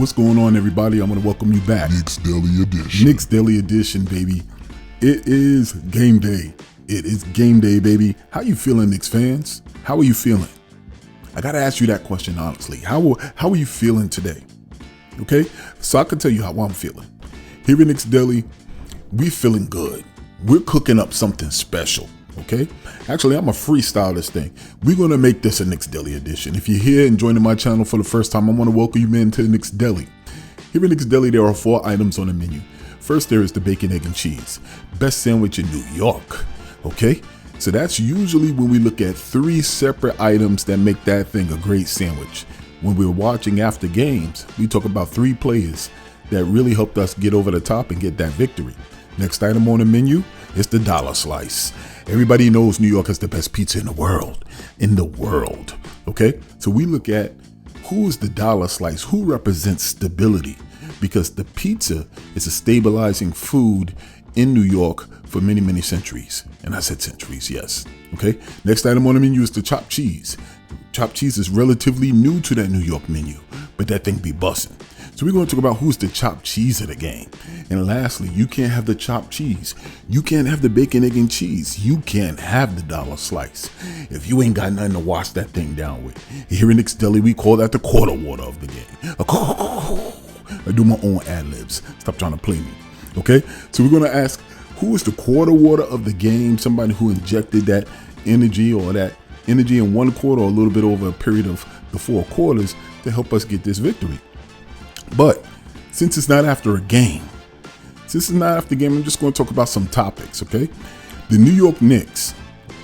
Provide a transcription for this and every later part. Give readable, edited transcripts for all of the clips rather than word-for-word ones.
What's going on, everybody? I'm going to welcome you back. Knicks Daily Edition. Knicks Daily Edition, baby. It is game day. It is game day, baby. How you feeling, Knicks fans? How are you feeling? I got to ask you that question honestly. How are you feeling today? Okay? So I can tell you how I'm feeling. Here in Knicks Daily, we feeling good. We're cooking up something special. Okay? Actually, I'm going to freestyle this thing. We're going to make this a Knicks Daily Edition. If you're here and joining my channel for the first time, I want to welcome you into Knicks Daily. Here in Knicks Daily, there are 4 items on the menu. First, there is the bacon, egg, and cheese. Best sandwich in New York. Okay? So that's usually when we look at 3 separate items that make that thing a great sandwich. When we're watching after games, we talk about 3 players that really helped us get over the top and get that victory. Next item on the menu is the dollar slice. Everybody knows New York has the best pizza in the world. Okay? So we look at who is the dollar slice, who represents stability, because the pizza is a stabilizing food in New York for many, many centuries. And I said centuries, yes. Okay? Next item on the menu is the chopped cheese. Chopped cheese is relatively new to that New York menu, but that thing be bussin'. So we're going to talk about who's the chopped cheese of the game. And lastly, you can't have the chopped cheese. You can't have the bacon, egg, and cheese. You can't have the dollar slice if you ain't got nothing to wash that thing down with. Here in Knicks Deli, we call that the quarter water of the game. I do my own ad-libs. Stop trying to play me. Okay? So we're going to ask, who is the quarter water of the game? Somebody who injected that energy or that energy in one quarter or a little bit over a period of the 4 quarters to help us get this victory. But since it's not after a game, I'm just going to talk about some topics, okay? The New York Knicks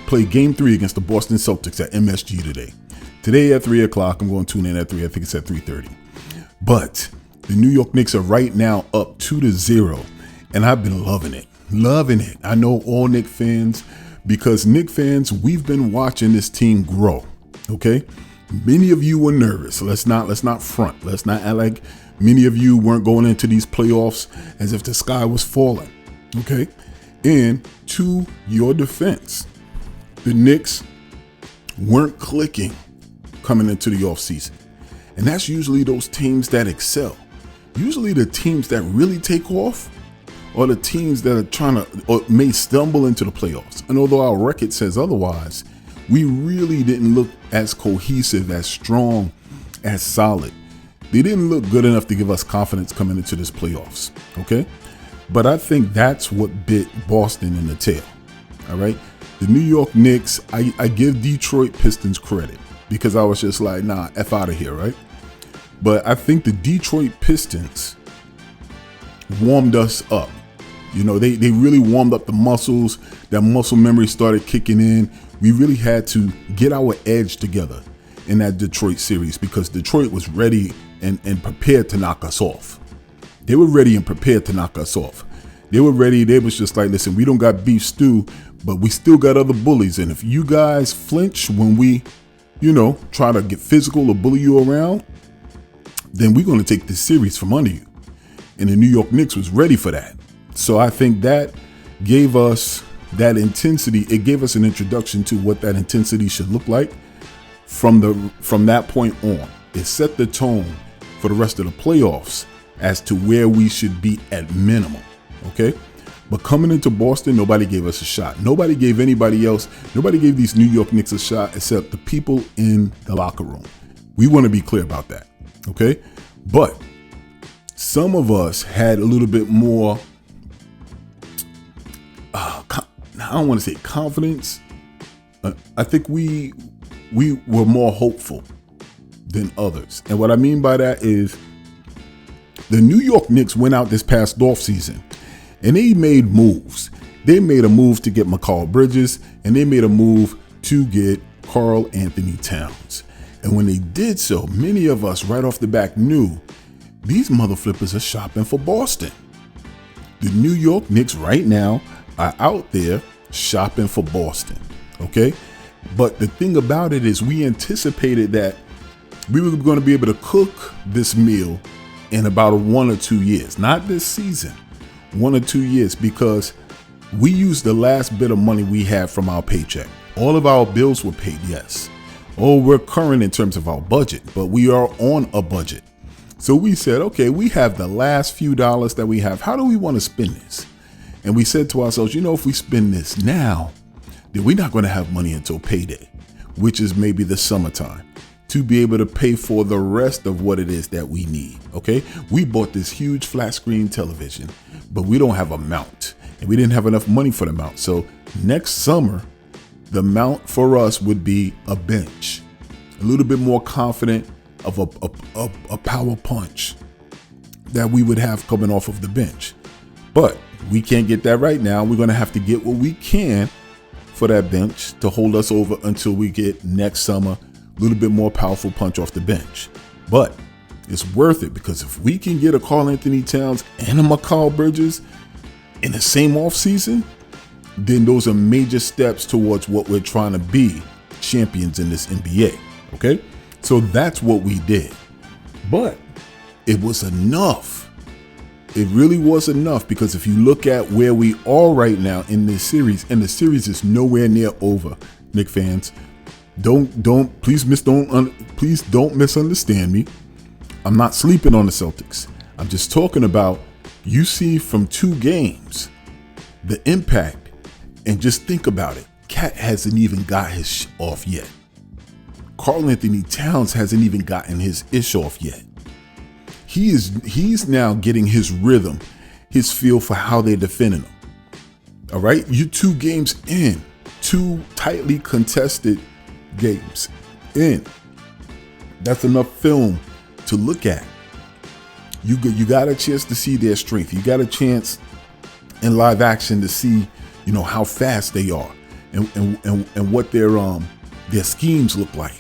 play Game 3 against the Boston Celtics at MSG today. Today at 3 o'clock. I'm going to tune in at 3. I think it's at 3:30. But the New York Knicks are right now up 2-0, and I've been loving it. I know all Knicks fans, because Knicks fans, we've been watching this team grow, okay? Many of you were nervous. Let's not front. Let's not act like many of you weren't going into these playoffs as if the sky was falling, okay? And to your defense, the Knicks weren't clicking coming into the offseason. And that's usually those teams that excel. Usually the teams that really take off are the teams that are trying to or may stumble into the playoffs. And although our record says otherwise, we really didn't look as cohesive, as strong, as solid. They didn't look good enough to give us confidence coming into this playoffs, okay? But I think that's what bit Boston in the tail, all right? The New York Knicks, I give Detroit Pistons credit because I was just like, nah, F out of here, right? But I think the Detroit Pistons warmed us up. You know, they really warmed up the muscles. That muscle memory started kicking in. We really had to get our edge together in that Detroit series because Detroit was ready and prepared to knock us off. They were ready and prepared to knock us off. They were ready. They was just like, listen, we don't got beef stew, but we still got other bullies. And if you guys flinch when we, try to get physical or bully you around, then we're going to take this series from under you. And the New York Knicks was ready for that. So I think that gave us that intensity. It gave us an introduction to what that intensity should look like from that point on. It set the tone for the rest of the playoffs as to where we should be at minimum. Okay. But coming into Boston, nobody gave us a shot. Nobody gave anybody else. Nobody gave these New York Knicks a shot except the people in the locker room. We want to be clear about that. Okay. But some of us had a little bit more, I don't want to say confidence. I think we were more hopeful than others. And what I mean by that is the New York Knicks went out this past offseason and they made moves. They made a move to get Mikal Bridges and they made a move to get Karl Anthony Towns. And when they did so, many of us right off the back knew these mother flippers are shopping for Boston. The New York Knicks right now are out there shopping for Boston. Okay. But the thing about it is we anticipated that we were going to be able to cook this meal in about 1 or 2 years, not this season, 1 or 2 years, because we used the last bit of money we had from our paycheck. All of our bills were paid, yes. Oh, we're current in terms of our budget, but we are on a budget. So we said, okay, we have the last few dollars that we have. How do we want to spend this? And we said to ourselves, if we spend this now, then we're not going to have money until payday, which is maybe the summertime, to be able to pay for the rest of what it is that we need. Okay. We bought this huge flat screen television, but we don't have a mount, and we didn't have enough money for the mount. So next summer, the mount for us would be a bench, a little bit more confident of a power punch that we would have coming off of the bench. But we can't get that right now. We're going to have to get what we can for that bench to hold us over until we get next summer a little bit more powerful punch off the bench. But it's worth it, because if we can get a Karl Anthony Towns and a Mikal Bridges in the same offseason, then those are major steps towards what we're trying to be, champions in this NBA. Okay, so that's what we did. But it was enough. It really was enough, because if you look at where we are right now in this series, and the series is nowhere near over, Knicks fans, please don't misunderstand me. I'm not sleeping on the Celtics. I'm just talking about, you see from 2 games the impact, and just think about it. Cat hasn't even got his off yet. Karl Anthony Towns hasn't even gotten his ish off yet. He's now getting his rhythm, his feel for how they're defending him. All right, you 2 games in, 2 tightly contested games in. That's enough film to look at. You got a chance to see their strength. You got a chance in live action to see, how fast they are, and what their schemes look like.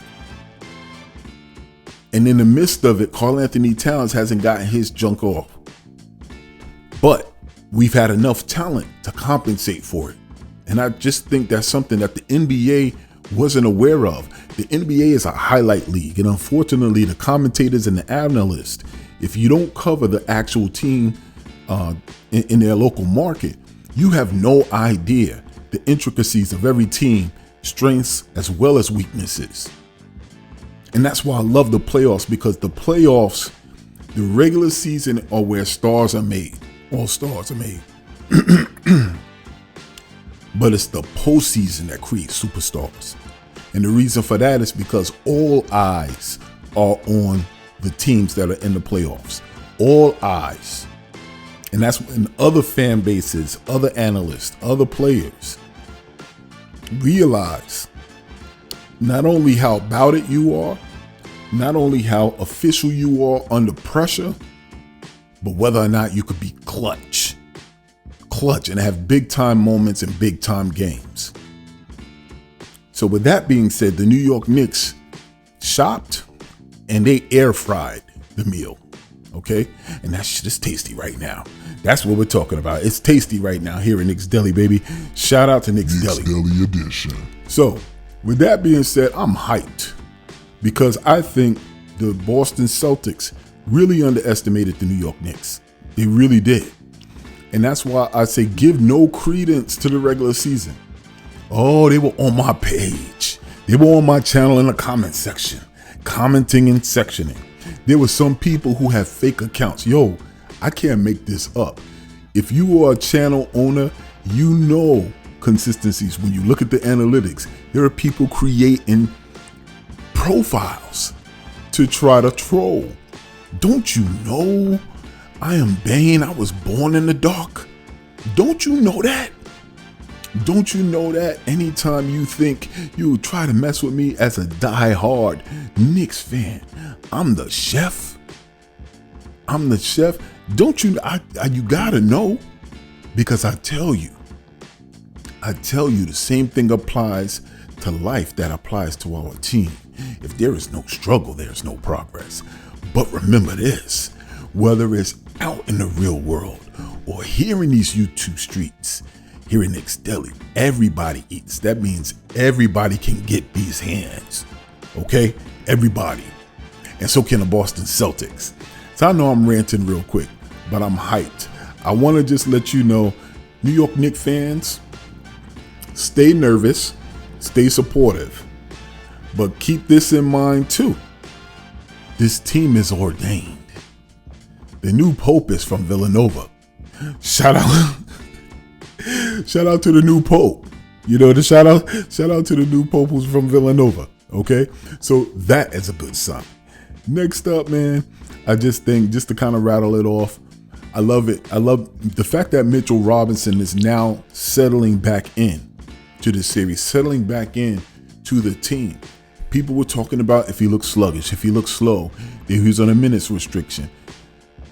And in the midst of it, Karl Anthony Towns hasn't gotten his junk off. But we've had enough talent to compensate for it. And I just think that's something that the NBA wasn't aware of. The NBA is a highlight league. And unfortunately, the commentators and the analysts, if you don't cover the actual team in their local market, you have no idea the intricacies of every team, strengths as well as weaknesses. And that's why I love the playoffs, because the playoffs, the regular season, are where stars are made. All stars are made. But it's the postseason that creates superstars. And the reason for that is because all eyes are on the teams that are in the playoffs. All eyes. And that's when other fan bases, other analysts, other players realize not only how about it you are, not only how official you are under pressure, but whether or not you could be clutch and have big time moments in big time games. So with that being said, the New York Knicks shopped and they air fried the meal. Okay. And that shit is tasty right now. That's what we're talking about. It's tasty right now here in Knicks Deli, baby. Shout out to Knicks Deli. Deli edition. So with that being said, I'm hyped because I think the Boston Celtics really underestimated the New York Knicks. They really did. And that's why I say give no credence to the regular season. Oh, they were on my page. They were on my channel in the comment section, commenting and sectioning. There were some people who have fake accounts. Yo, I can't make this up. If you are a channel owner, you know consistencies. When you look at the analytics, there are people creating profiles to try to troll. Don't you know I am Bane? I was born in the dark. Don't you know that? Don't you know that anytime you think you try to mess with me as a die-hard Knicks fan, I'm the chef? I'm the chef. Don't you? You gotta know, because I tell you the same thing applies to life that applies to our team. If there is no struggle, there's no progress. But remember this, whether it's out in the real world or here in these YouTube streets, here in Knicks Deli, everybody eats. That means everybody can get these hands, okay? Everybody. And so can the Boston Celtics. So I know I'm ranting real quick, but I'm hyped. I want to just let you know, New York Knicks fans, stay nervous, stay supportive, but keep this in mind too. This team is ordained. The new Pope is from Villanova. Shout out, shout out to the new Pope. You know, shout out to the new Pope who's from Villanova. Okay, so that is a good sign. Next up, man, I just think, just to kind of rattle it off, I love it. I love the fact that Mitchell Robinson is now settling back in to the series, settling back in to the team. People were talking about if he looks sluggish, if he looks slow, if he's on a minutes restriction.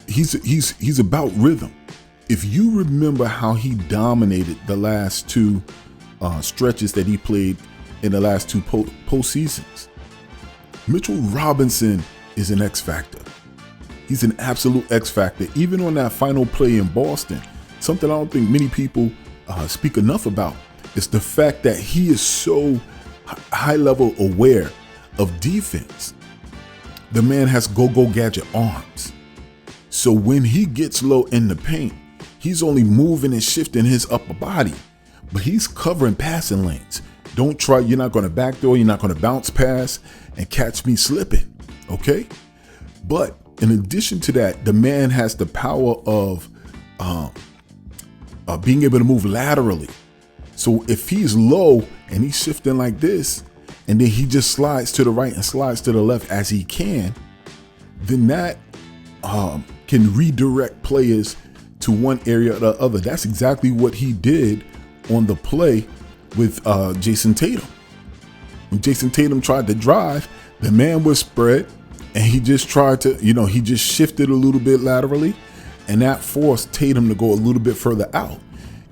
He's about rhythm. If you remember how he dominated the last two stretches that he played in the last two postseasons, Mitchell Robinson is an X factor. He's an absolute X factor. Even on that final play in Boston, something I don't think many people speak enough about is the fact that he is so high level aware of defense. The man has go-go gadget arms. So when he gets low in the paint, he's only moving and shifting his upper body, but he's covering passing lanes. Don't try, you're not going to backdoor, you're not going to bounce pass and catch me slipping, okay? But in addition to that, the man has the power of being able to move laterally. So if he's low and he's shifting like this, and then he just slides to the right and slides to the left as he can, then that can redirect players to one area or the other. That's exactly what he did on the play with Jason Tatum. When Jason Tatum tried to drive, the man was spread, and he just tried to, he just shifted a little bit laterally, and that forced Tatum to go a little bit further out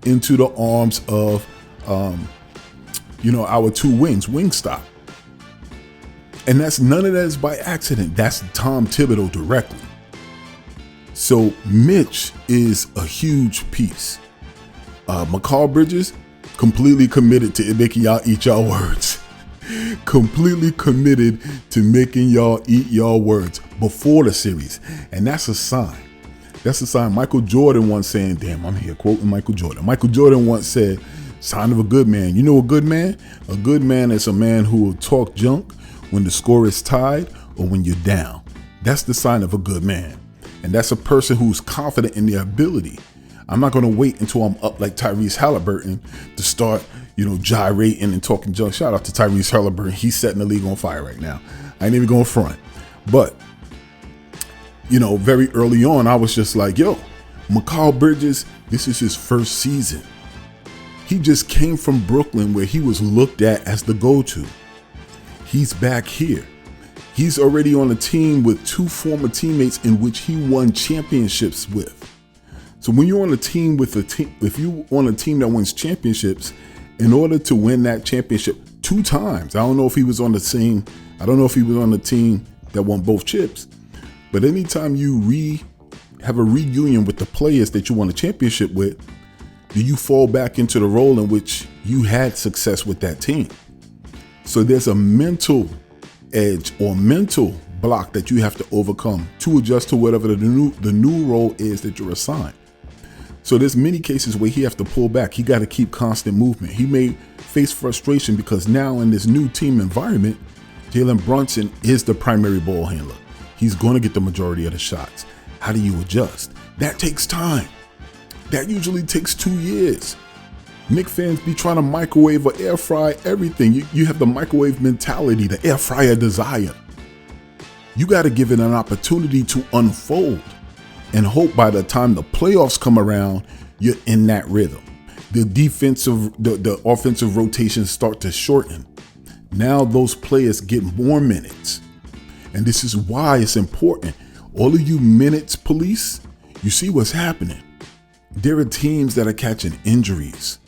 into the arms of, our two wings, Wingstop. And none of that is by accident. That's Tom Thibodeau directly. So Mitch is a huge piece. Mikal Bridges, completely committed to making y'all eat y'all words. Completely committed to making y'all eat y'all words before the series. And that's a sign. That's a sign. Michael Jordan once saying, damn, I'm here quoting Michael Jordan. Michael Jordan once said, sign of a good man. You know a good man? A good man is a man who will talk junk when the score is tied or when you're down. That's the sign of a good man. And that's a person who's confident in their ability. I'm not going to wait until I'm up like Tyrese Halliburton to start, gyrating and talking junk. Shout out to Tyrese Halliburton. He's setting the league on fire right now. I ain't even going front. But, very early on, I was just like, Mikal Bridges, this is his first season. He just came from Brooklyn where he was looked at as the go-to. He's back here. He's already on a team with two former teammates in which he won championships with. So when you're on a team if you on a team that wins championships, in order to win that championship 2 times, I don't know if he was on the team that won both chips, but anytime you have a reunion with the players that you won a championship with, do you fall back into the role in which you had success with that team? So there's a mental edge or mental block that you have to overcome to adjust to whatever the new role is that you're assigned. So there's many cases where he has to pull back. He got to keep constant movement. He may face frustration because now in this new team environment, Jalen Brunson is the primary ball handler. He's going to get the majority of the shots. How do you adjust? That takes time. That usually takes 2 years. Knicks fans be trying to microwave or air fry everything. You have the microwave mentality, the air fryer desire. You got to give it an opportunity to unfold and hope by the time the playoffs come around, you're in that rhythm. The offensive rotations start to shorten. Now those players get more minutes. And this is why it's important. All of you minutes police, you see what's happening. There are teams that are catching injuries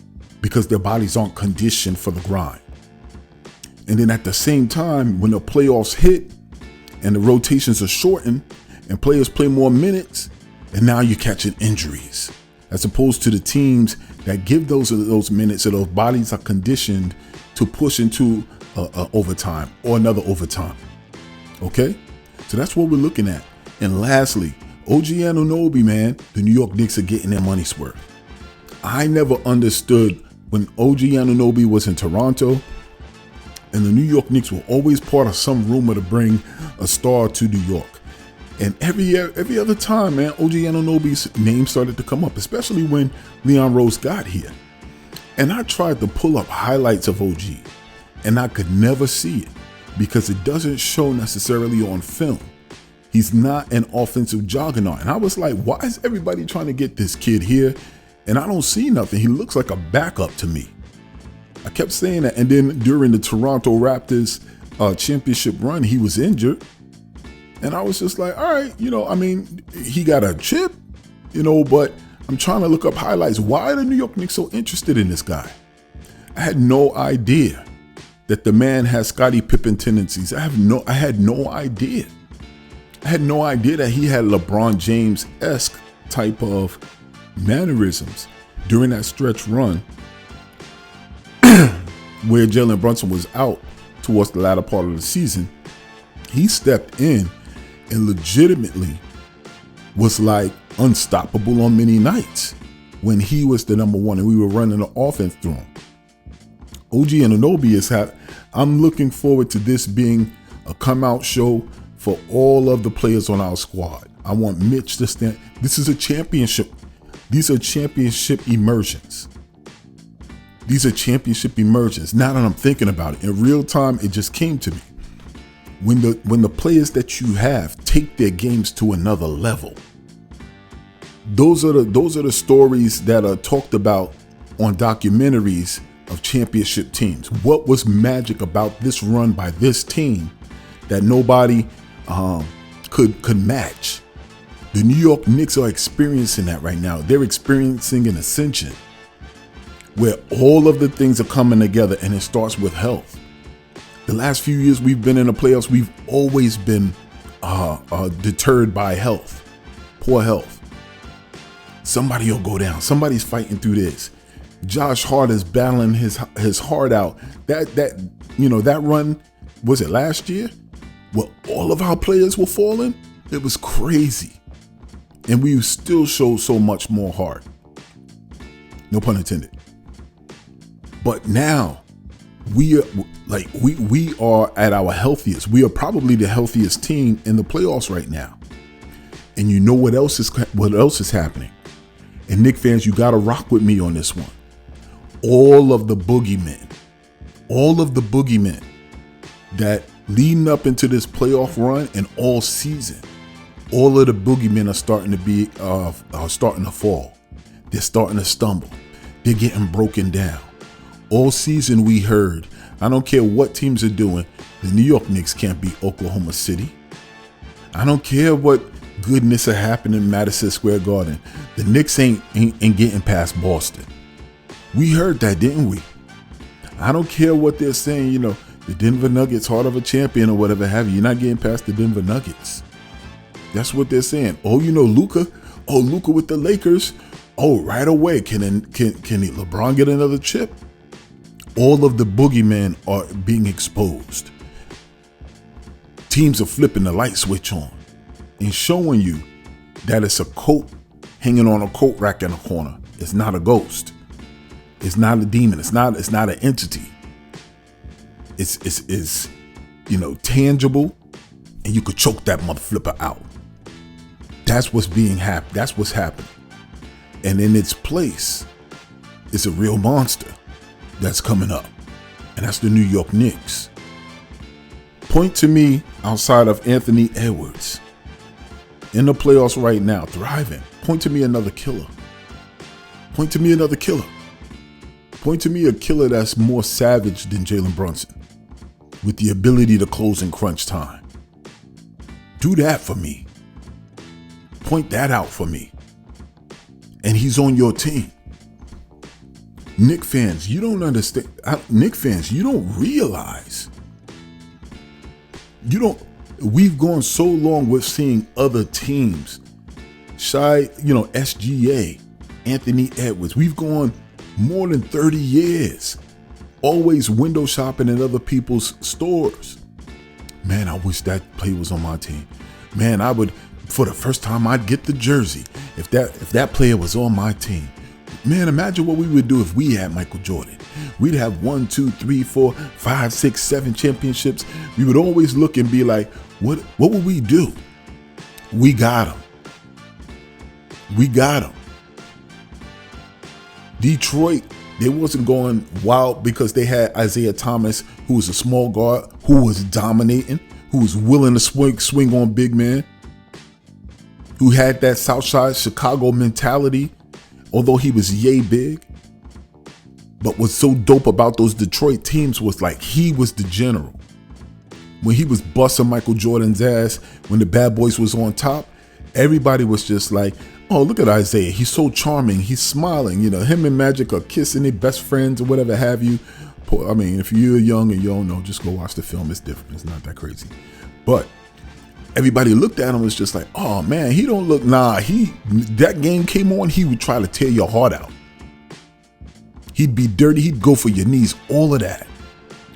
because their bodies aren't conditioned for the grind. And then at the same time, when the playoffs hit and the rotations are shortened and players play more minutes, and now you're catching injuries, as opposed to the teams that give those minutes so those bodies are conditioned to push into overtime or another overtime. Okay? So that's what we're looking at. And lastly, OG and Anunoby, man, the New York Knicks are getting their money's worth. I never understood when OG and Anunoby was in Toronto and the New York Knicks were always part of some rumor to bring a star to New York. And every other time, man, OG Anunoby's name started to come up, especially when Leon Rose got here. And I tried to pull up highlights of OG, and I could never see it because it doesn't show necessarily on film. He's not an offensive juggernaut. And I was like, why is everybody trying to get this kid here? And I don't see nothing. He looks like a backup to me. I kept saying that. And then during the Toronto Raptors championship run, he was injured. And I was just like, all right, he got a chip, but I'm trying to look up highlights. Why are the New York Knicks so interested in this guy? I had no idea that the man has Scottie Pippen tendencies. I had no idea. I had no idea that he had LeBron James-esque type of mannerisms during that stretch run where Jalen Brunson was out towards the latter part of the season. He stepped in and legitimately was like unstoppable on many nights when he was the number one and we were running the offense through him. OG Anunoby I'm looking forward to this being a come out show for all of the players on our squad. I want Mitch to stand. This is a championship. These are championship immersions. Now that I'm thinking about it, in real time, it just came to me. When the players that you have take their games to another level, those are the stories that are talked about on documentaries of championship teams. What was magic about this run by this team that nobody could match? The New York Knicks are experiencing that right now. They're experiencing an ascension where all of the things are coming together, and it starts with health. The last few years we've been in the playoffs, we've always been deterred by health, poor health. Somebody will go down. Somebody's fighting through this. Josh Hart is battling his heart out. That run, was it last year? Well, all of our players were falling. It was crazy. And we still showed so much more heart. No pun intended. But now we are at our healthiest. We are probably the healthiest team in the playoffs right now. And you know what else is happening? And Knicks fans, you got to rock with me on this one. All of the boogeymen that leading up into this playoff run and all season, all of the boogeymen are starting to fall. They're starting to stumble. They're getting broken down. All season we heard, I don't care what teams are doing, the New York Knicks can't beat Oklahoma City. I don't care what goodness are happening in Madison Square Garden. The Knicks ain't getting past Boston. We heard that, didn't we? I don't care what they're saying, the Denver Nuggets, heart of a champion or whatever have you. You're not getting past the Denver Nuggets. That's what they're saying. Oh, Luka. Oh, Luka with the Lakers. Oh, right away. Can LeBron get another chip? All of the boogeymen are being exposed. Teams are flipping the light switch on and showing you that it's a coat hanging on a coat rack in a corner. It's not a ghost. It's not a demon. It's not an entity. It's tangible, and you could choke that mother flipper out. That's what's happening. And in its place, it's a real monster that's coming up. And that's the New York Knicks. Point to me outside of Anthony Edwards in the playoffs right now, thriving. Point to me another killer. Point to me a killer that's more savage than Jalen Brunson with the ability to close in crunch time. Do that for me. Point that out for me. And he's on your team. Knicks fans, you don't understand. Knicks fans, you don't realize. We've gone so long with seeing other teams. SGA, Anthony Edwards. We've gone more than 30 years. Always window shopping at other people's stores. Man, I wish that player was on my team. Man, I would, for the first time, I'd get the jersey if that player was on my team. Man, imagine what we would do if we had Michael Jordan. We'd have 1, 2, 3, 4, 5, 6, 7 championships. We would always look and be like, what would we do? We got him. We got him. Detroit, they wasn't going wild because they had Isaiah Thomas, who was a small guard, who was dominating, who was willing to swing on big men, who had that Southside Chicago mentality, although he was yay big. But what's so dope about those Detroit teams was like he was the general. When he was busting Michael Jordan's ass, when the Bad Boys was on top, everybody was just like, oh, look at Isaiah. He's so charming. He's smiling. You know, him and Magic are kissing, their best friends or whatever have you. I mean, if you're young and you don't know, just go watch the film. It's different. It's not that crazy. But everybody looked at him and was just like, oh, man, he don't look. Nah, that game came on, he would try to tear your heart out. He'd be dirty. He'd go for your knees, all of that,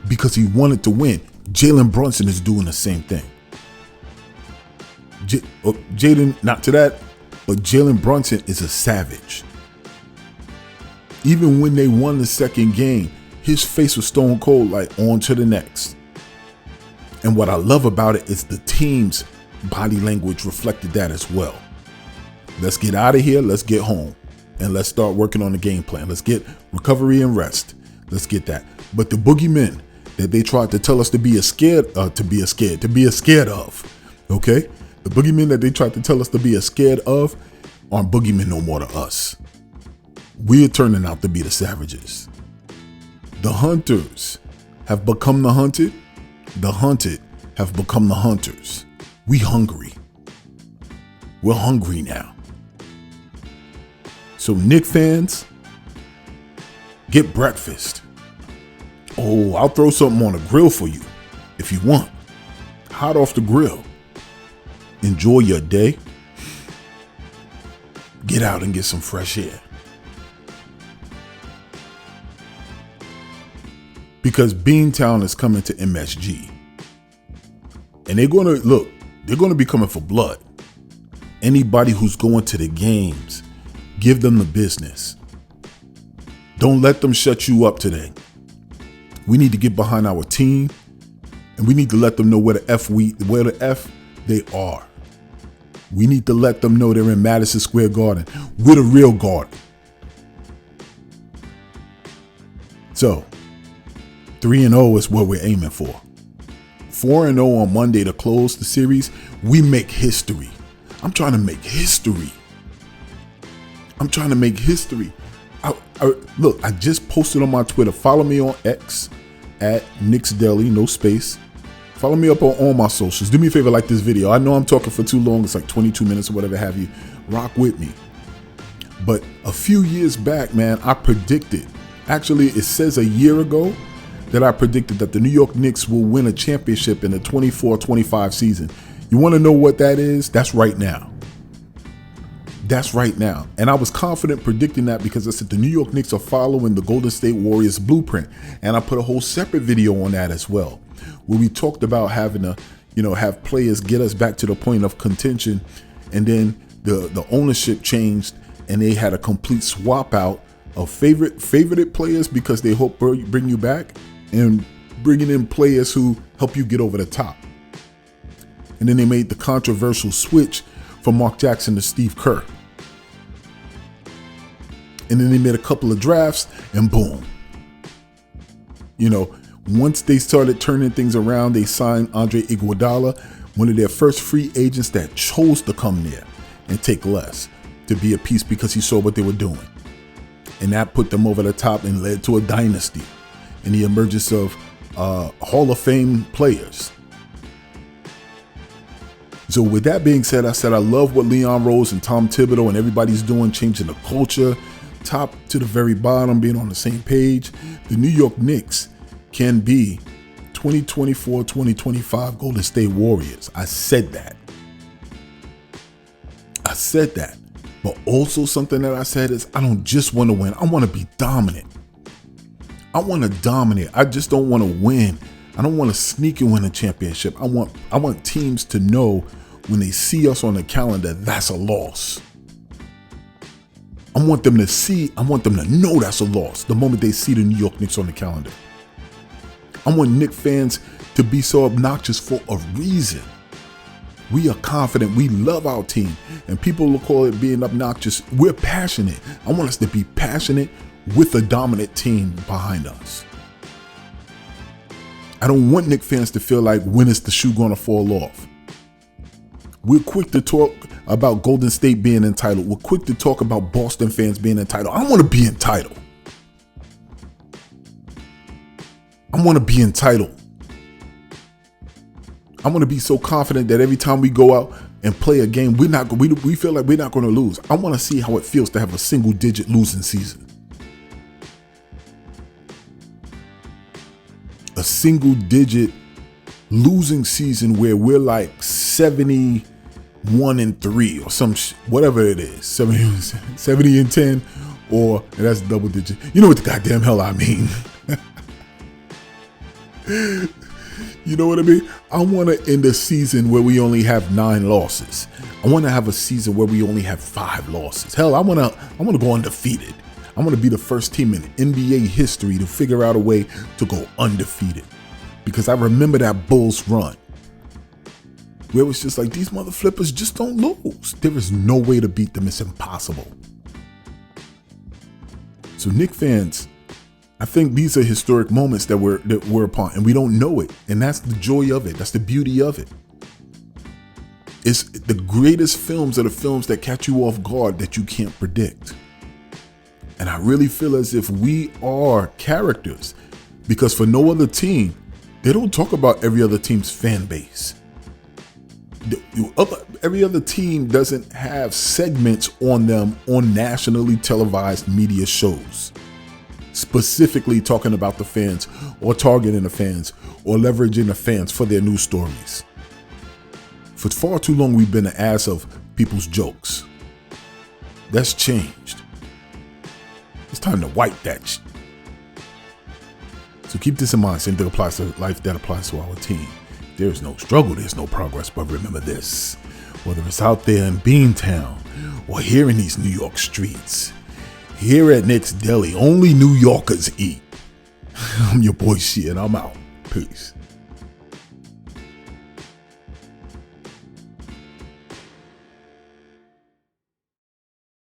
because he wanted to win. Jalen Brunson is doing the same thing. Jaden, not to that, but Jalen Brunson is a savage. Even when they won the second game, his face was stone cold, like on to the next. And what I love about it is the team's body language reflected that as well. Let's get out of here. Let's get home. And let's start working on the game plan. Let's get recovery and rest. Let's get that. But the boogeymen that they tried to tell us to be scared of, okay? The boogeymen that they tried to tell us to be scared of aren't boogeymen no more to us. We're turning out to be the savages. The hunters have become the hunted. The hunted have become the hunters. We hungry. We're hungry now. So Knicks fans, get breakfast. Oh, I'll throw something on the grill for you if you want. Hot off the grill. Enjoy your day. Get out and get some fresh air. Because Beantown is coming to MSG. And they're going to be coming for blood. Anybody who's going to the games, give them the business. Don't let them shut you up today. We need to get behind our team, and we need to let them know where the F they are. We need to let them know they're in Madison Square Garden. We're the real Garden. So, 3-0 is what we're aiming for. 4-0 on Monday to close the series. We make history. I'm trying to make history. Look, I just posted on my Twitter. Follow me on X at Knicks Deli, no space. Follow me up on all my socials. Do me a favor, like this video. I know I'm talking for too long. It's like 22 minutes or whatever have you. Rock with me. But a few years back, man, I predicted. Actually, it says a year ago that I predicted that the New York Knicks will win a championship in the 24-25 season. You want to know what that is? That's right now. That's right now. And I was confident predicting that because I said the New York Knicks are following the Golden State Warriors blueprint. And I put a whole separate video on that as well, where we talked about having to, have players get us back to the point of contention. And then the ownership changed and they had a complete swap out of favorited players because they hope bring you back, and bringing in players who help you get over the top. And then they made the controversial switch from Mark Jackson to Steve Kerr. And then they made a couple of drafts and boom. Once they started turning things around, they signed Andre Iguodala, one of their first free agents that chose to come there and take less to be a piece because he saw what they were doing. And that put them over the top and led to a dynasty and the emergence of Hall of Fame players. So with that being said, I said I love what Leon Rose and Tom Thibodeau and everybody's doing, changing the culture, top to the very bottom, being on the same page. The New York Knicks can be 2024-2025 Golden State Warriors. I said that. But also something that I said is I don't just want to win. I want to be dominant. I want to dominate. I just don't want to win. I don't want to sneak and win a championship. I want teams to know when they see us on the calendar, that's a loss. I want them to know that's a loss the moment they see the New York Knicks on the calendar. I want Knicks fans to be so obnoxious for a reason. We are confident. We love our team. And people will call it being obnoxious. We're passionate. I want us to be passionate with a dominant team behind us. I don't want Knicks fans to feel like, when is the shoe going to fall off? We're quick to talk about Golden State being entitled. We're quick to talk about Boston fans being entitled. I want to be entitled. I want to be entitled. I want to be so confident that every time we go out and play a game, we feel like we're not going to lose. I want to see how it feels to have a single-digit losing season. A single-digit losing season where we're like 71-3 or some whatever it is, 70-10, or and that's double digit. You know what the goddamn hell I mean? You know what I mean? I want to end a season where we only have 9 losses. I want to have a season where we only have 5 losses. Hell, I want to go undefeated. I want to be the first team in NBA history to figure out a way to go undefeated. Because I remember that Bulls run where it was just like, these mother flippers just don't lose. There is no way to beat them. It's impossible. So Knicks fans, I think these are historic moments that we're upon, and we don't know it. And that's the joy of it. That's the beauty of it. It's the greatest films are the films that catch you off guard that you can't predict. And I really feel as if we are characters, because for no other team, they don't talk about every other team's fan base. Every other team doesn't have segments on them on nationally televised media shows, specifically talking about the fans or targeting the fans or leveraging the fans for their news stories. For far too long, we've been the ass of people's jokes. That's changed. It's time to wipe that shit. So keep this in mind. Same thing applies to life that applies to our team. There's no struggle, there's no progress. But remember this, whether it's out there in Beantown or here in these New York streets, here at Knicks Deli, only New Yorkers eat. I'm your boy Shea, and I'm out. Peace.